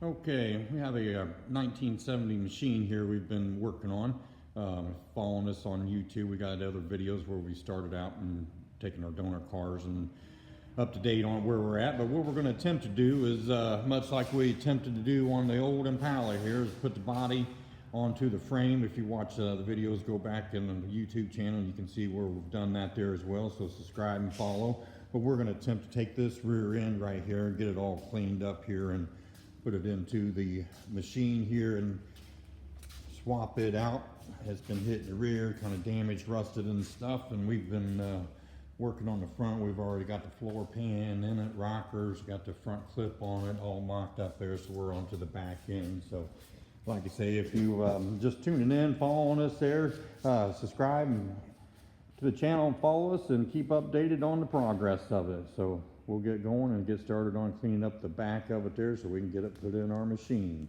Okay, we have a 1970 machine here we've been working on. Following us on YouTube, we got other videos where we started out and taking our donor cars and up to date on where we're at. But what we're going to attempt to do is much like we attempted to do on the old Impala here, is put the body onto the frame. If you watch the videos, go back in the YouTube channel, you can see where we've done that there as well. So subscribe and follow. But we're going to attempt to take this rear end right here and get it all cleaned up here and put it into the machine here and swap it out. It's been hit in the rear, kind of damaged, rusted and stuff, and we've been working on the front. We've already got the floor pan in it, rockers, got the front clip on it, all mocked up there, so we're onto the back end. So like I say, if you just tuning in, following us there, subscribe to the channel and follow us and keep updated on the progress of it. So we'll get going and get started on cleaning up the back of it there so we can get it put in our machine.